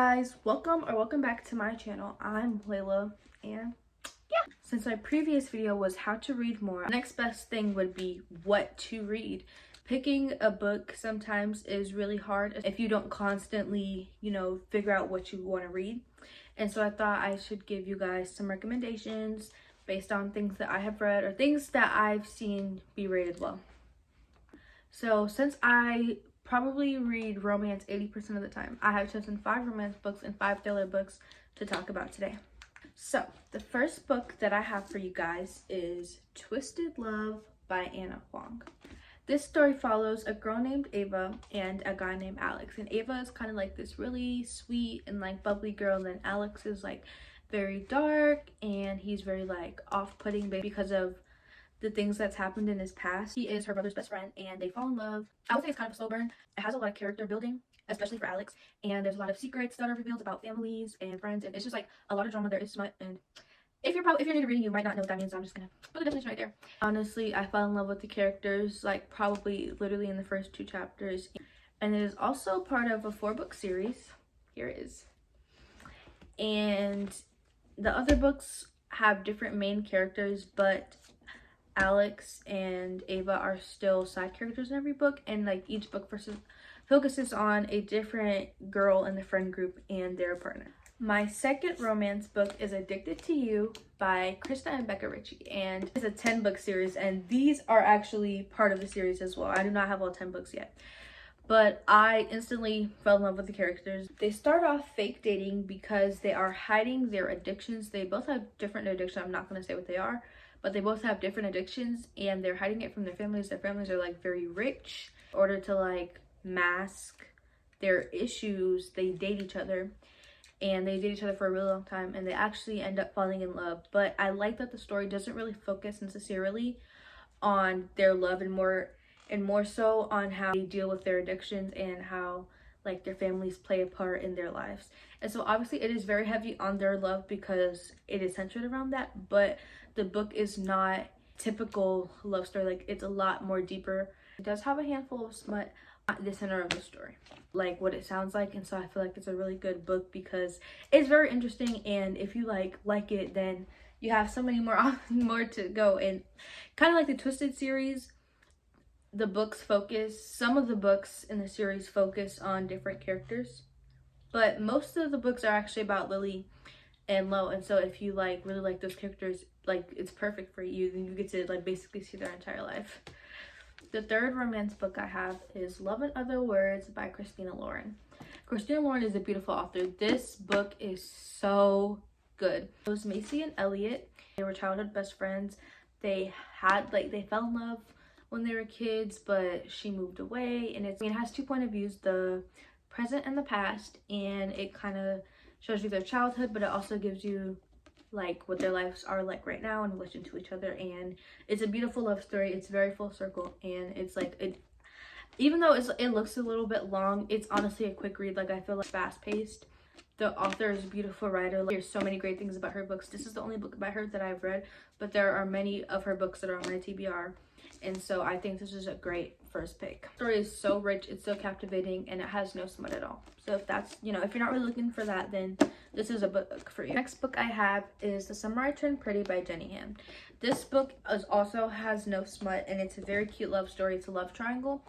guys, welcome back to my channel. I'm Layla, and yeah, since my previous video was how to read more, the next best thing would be what to read. Picking a book sometimes is really hard if you don't constantly, figure out what you want to read. And so I thought I should give you guys some recommendations based on things that I have read or things that I've seen be rated well. So since I probably read romance 80% of the time, I have chosen 5 romance books and 5 thriller books to talk about today. So the first book that I have for you guys is Twisted Love by Ana Huang. This story follows a girl named Ava and a guy named Alex. And Ava is kind of like this really sweet and like bubbly girl, and then Alex is like very dark and he's very like off-putting because of the things that's happened in his past. He is her brother's best friend and they fall in love. I would say it's kind of a slow burn. It has a lot of character building, especially for Alex, and there's a lot of secrets that are revealed about families and friends, and it's just like a lot of drama. There is smut, and if you're new to reading, you might not know what that means, so I'm just gonna put the definition right there. Honestly, I fell in love with the characters like probably literally in the first 2 chapters, and it is also part of a 4-book series. Here it is. And the other books have different main characters, but Alex and Ava are still side characters in every book, and like each book focuses on a different girl in the friend group and their partner. My second romance book is Addicted to You by Krista and Becca Ritchie, and it's a 10-book series, and these are actually part of the series as well. I do not have all 10 books yet, but I instantly fell in love with the characters. They start off fake dating because they are hiding their addictions. They both have different addictions. I'm not going to say what they are, but they both have different addictions and they're hiding it from their families. Their families are like very rich. In order to like mask their issues, they date each other, and they date each other for a really long time, and they actually end up falling in love. But I like that the story doesn't really focus necessarily on their love, and more so on how they deal with their addictions and how like their families play a part in their lives. And so obviously it is very heavy on their love because it is centered around that, but the book is not typical love story. Like, it's a lot more deeper. It does have a handful of smut at the center of the story, like what it sounds like. And so I feel like it's a really good book because it's very interesting, and if you like it, then you have so many more to go. And kind of like the Twisted series, some of the books in the series focus on different characters, but most of the books are actually about Lily and Lo. And so if you like really like those characters, like it's perfect for you. Then you get to like basically see their entire life. The third romance book I have is Love in Other Words by Christina Lauren. Christina Lauren is a beautiful author. This book is so good. It was Macy and Elliot. They were childhood best friends. They fell in love when they were kids, but she moved away, and it has 2 point of views, the present and the past, and it kind of shows you their childhood, but it also gives you like what their lives are like right now in relation to each other. And it's a beautiful love story. It's very full circle, and it's like even though it looks a little bit long, it's honestly a quick read. Like, I feel like fast paced. The author is a beautiful writer. Like, there's so many great things about her books. This is the only book by her that I've read, but there are many of her books that are on my TBR, and so I think this is a great first pick. The story is so rich, it's so captivating, and it has no smut at all. So if that's, if you're not really looking for that, then this is a book for you. Next book I have is The Summer I Turned Pretty by Jenny Han. This book also has no smut, and it's a very cute love story. It's a love triangle,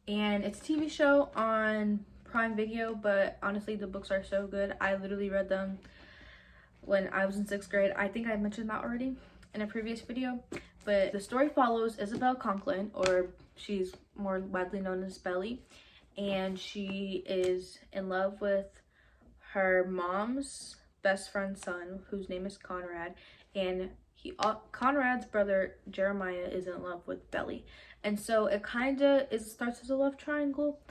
and it's a TV show on Prime Video, but honestly the books are so good. I literally read them when I was in 6th grade. I think I mentioned that already in a previous video, but the story follows Isabel Conklin, or she's more widely known as Belly, and she is in love with her mom's best friend's son, whose name is Conrad, and Conrad's brother Jeremiah is in love with Belly. And so it starts as a love triangle.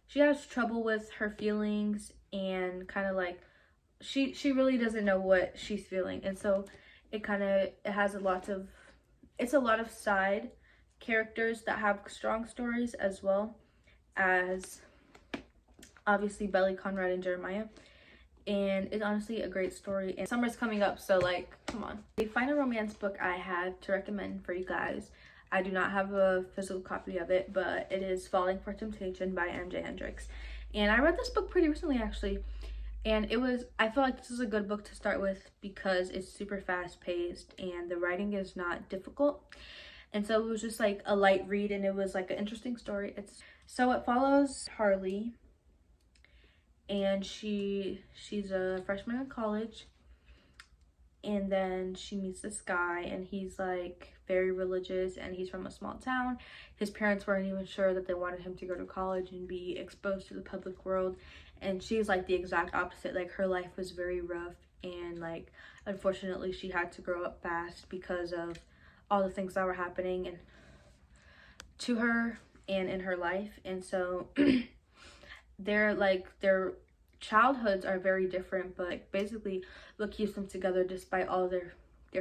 She has trouble with her feelings, and kind of like she really doesn't know what she's feeling, and so it's a lot of side characters that have strong stories, as well as obviously Belly, Conrad, and Jeremiah. And it's honestly a great story, and summer's coming up, so like, come on. The final romance book I have to recommend for you guys, I do not have a physical copy of it, but it is Falling for Temptation by MJ Hendricks. And I read this book pretty recently, actually. And I feel like this is a good book to start with because it's super fast paced and the writing is not difficult. And so it was just like a light read, and it was like an interesting story. It follows Harley, and she's a freshman in college, and then she meets this guy, and he's like very religious, and he's from a small town. His parents weren't even sure that they wanted him to go to college and be exposed to the public world, and she's like the exact opposite. Like, her life was very rough, and like unfortunately she had to grow up fast because of all the things that were happening and to her and in her life. And so their childhoods are very different, but basically what keeps them together despite all their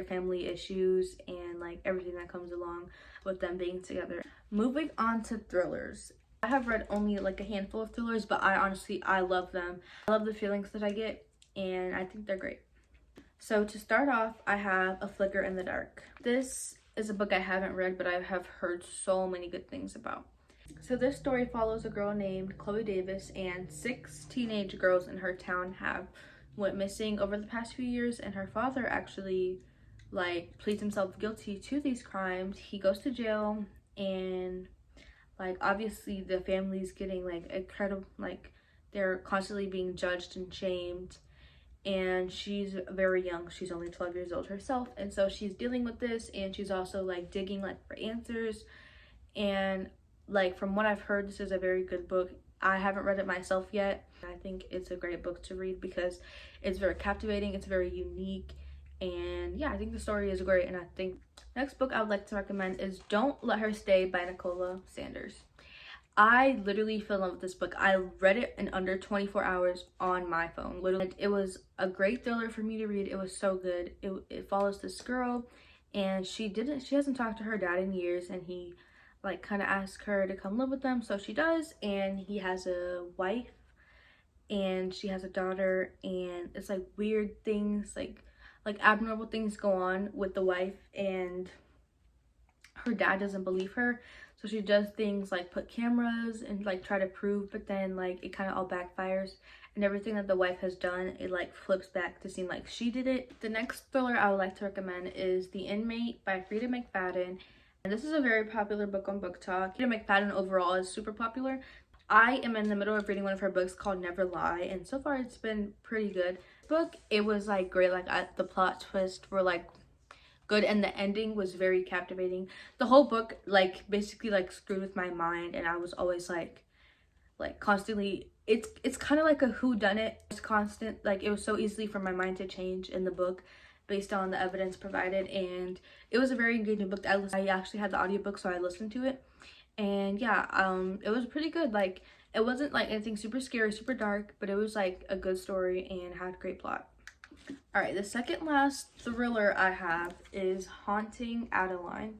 family issues and like everything that comes along with them being together. Moving on to thrillers. I have read only like a handful of thrillers, but I love them. I love the feelings that I get, and I think they're great. So to start off, I have A Flicker in the Dark. This is a book I haven't read, but I have heard so many good things about. So this story follows a girl named Chloe Davis, and 6 teenage girls in her town have went missing over the past few years, and her father actually like pleads himself guilty to these crimes. He goes to jail, and like obviously the family's getting like incredible, like they're constantly being judged and shamed, and she's very young. She's only 12 years old herself, and so she's dealing with this, and she's also like digging like for answers. And like from what I've heard, this is a very good book. I haven't read it myself yet. I think it's a great book to read because it's very captivating, it's very unique, and yeah, I think the story is great. And I think next book I would like to recommend is Don't Let Her Stay by Nicola Sanders. I literally fell in love with this book. I read it in under 24 hours on my phone. Literally, it was a great thriller for me to read. It was so good. It follows this girl, and she hasn't talked to her dad in years, and he like kind of asked her to come live with them, so she does. And he has a wife, and she has a daughter, and it's like weird things, like abnormal things go on with the wife, and her dad doesn't believe her, so she does things like put cameras and like try to prove, but then like it kind of all backfires, and everything that the wife has done, it like flips back to seem like she did it. The next thriller I would like to recommend is The Inmate by Frida McFadden, and this is a very popular book on Book Talk. Frida McFadden overall is super popular. I am in the middle of reading one of her books called Never Lie, and so far it's been pretty good. Book, it was like great. Like the plot twists were like good, and the ending was very captivating. The whole book like basically like screwed with my mind, and I was always like constantly, it's kind of like a whodunit. It's constant, like it was so easily for my mind to change in the book based on the evidence provided, and it was a very engaging book. I actually had the audiobook, so I listened to it, and yeah, it was pretty good. Like, it wasn't like anything super scary, super dark, but it was like a good story and had great plot. All right, the second last thriller I have is Haunting Adeline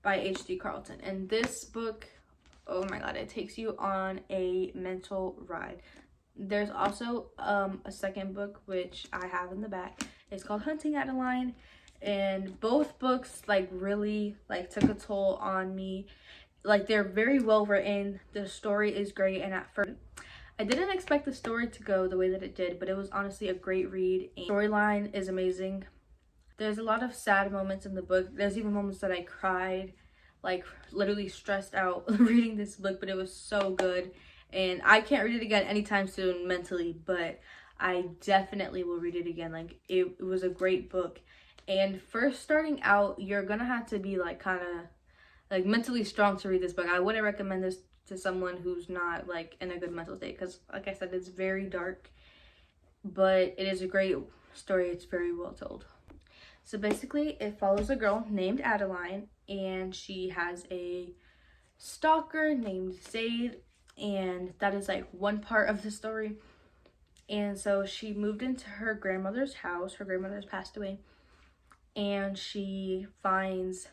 by H.D. Carlton. And this book, oh my god, it takes you on a mental ride. There's also a second book, which I have in the back. It's called Hunting Adeline. And both books like really like took a toll on me. Like, they're very well written. The story is great, and at first I didn't expect the story to go the way that it did, but it was honestly a great read. And the storyline is amazing. There's a lot of sad moments in the book. There's even moments that I cried, like literally stressed out reading this book, but it was so good. And I can't read it again anytime soon mentally, but I definitely will read it again. Like, it was a great book. And first starting out, you're gonna have to be like kind of like mentally strong to read this book. I wouldn't recommend this to someone who's not like in a good mental state, because like I said, it's very dark, but it is a great story. It's very well told. So basically it follows a girl named Adeline, and she has a stalker named Zaid, and that is like one part of the story. And so she moved into her grandmother's house. Her grandmother has passed away, and she finds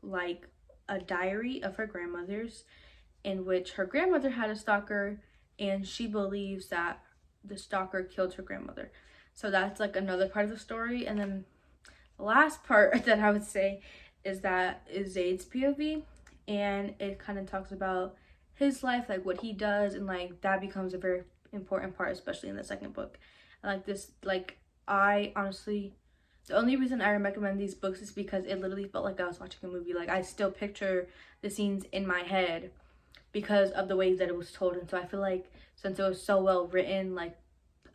like a diary of her grandmother's, in which her grandmother had a stalker, and she believes that the stalker killed her grandmother. So that's like another part of the story. And then the last part that I would say is Zaid's POV, and it kind of talks about his life, like what he does, and like that becomes a very important part, especially in the second book. And like this, like I honestly, the only reason I recommend these books is because it literally felt like I was watching a movie. Like I still picture the scenes in my head because of the way that it was told. And so I feel like since it was so well written, like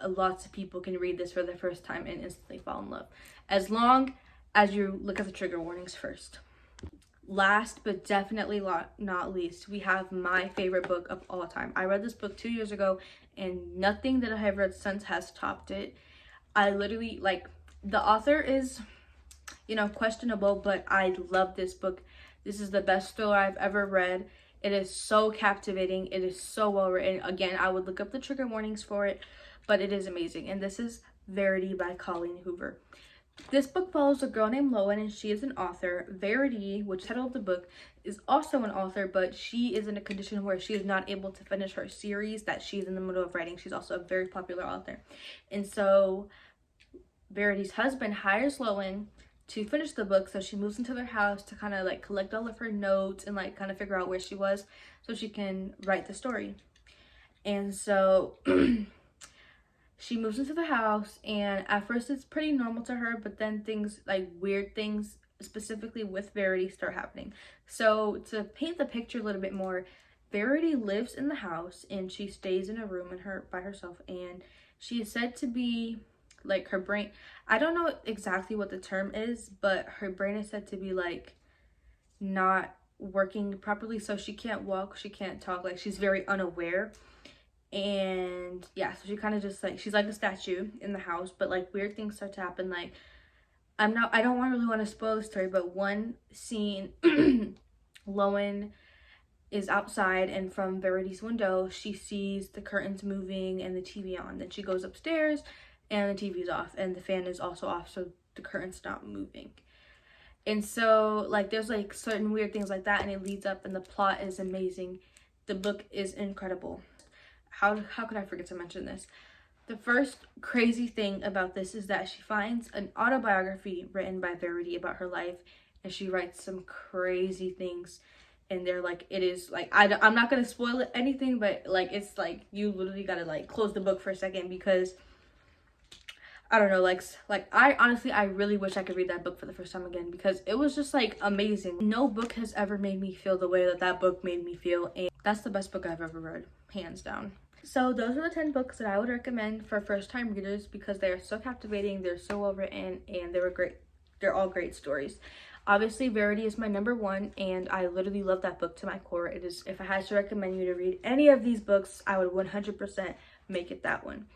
lots of people can read this for the first time and instantly fall in love, as long as you look at the trigger warnings first. Last but definitely not least, we have my favorite book of all time. I read this book 2 years ago and nothing that I have read since has topped it. I literally, like, the author is, you know, questionable, but I love this book. This is the best thriller I've ever read. It is so captivating. It is so well written. Again, I would look up the trigger warnings for it, but it is amazing. And this is Verity by Colleen Hoover. This book follows a girl named Lowen, and she is an author. Verity, which title of the book, is also an author, but she is in a condition where she is not able to finish her series that she's in the middle of writing. She's also a very popular author. And so Verity's husband hires Lowen to finish the book, so she moves into their house to kind of like collect all of her notes and like kind of figure out where she was so she can write the story. And so she moves into the house, and at first it's pretty normal to her, but then things like weird things specifically with Verity start happening. So to paint the picture a little bit more, Verity lives in the house and she stays in a room by herself, and she is said to be like, her brain, I don't know exactly what the term is, but her brain is said to be like not working properly, so she can't walk, she can't talk, like she's very unaware. And yeah, so she kind of just like, she's like a statue in the house, but like weird things start to happen. Like I don't really want to spoil the story, but one scene Lowen is outside, and from Verity's window she sees the curtains moving and the TV on. Then she goes upstairs and the TV's off and the fan is also off, so the curtain's not moving. And so like there's like certain weird things like that, and it leads up, and the plot is amazing. The book is incredible. How could I forget to mention this? The first crazy thing about this is that she finds an autobiography written by Verity about her life, and she writes some crazy things in there. Like it is like, I'm not gonna spoil anything, but like it's like you literally gotta like close the book for a second, because I don't know, like I honestly, I really wish I could read that book for the first time again, because it was just like amazing. No book has ever made me feel the way that that book made me feel, and that's the best book I've ever read, hands down. So those are the 10 books that I would recommend for first-time readers, because they are so captivating, they're so well written, and they're all great stories. Obviously Verity is my number one, and I literally love that book to my core. It is, if I had to recommend you to read any of these books, I would 100% make it that one.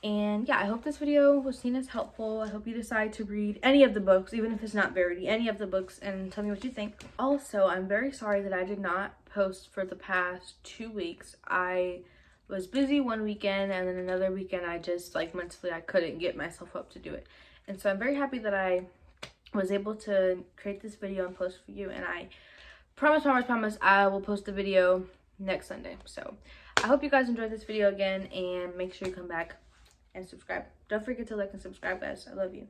And yeah, I hope this video was seen as helpful. I hope you decide to read any of the books, even if it's not Verity, any of the books, and tell me what you think. Also, I'm very sorry that I did not post for the past 2 weeks. I was busy one weekend, and then another weekend I just like mentally I couldn't get myself up to do it. And so I'm very happy that I was able to create this video and post for you, and I promise I will post the video next Sunday. So I hope you guys enjoyed this video again, and make sure you come back and subscribe. Don't forget to like and subscribe, guys. I love you.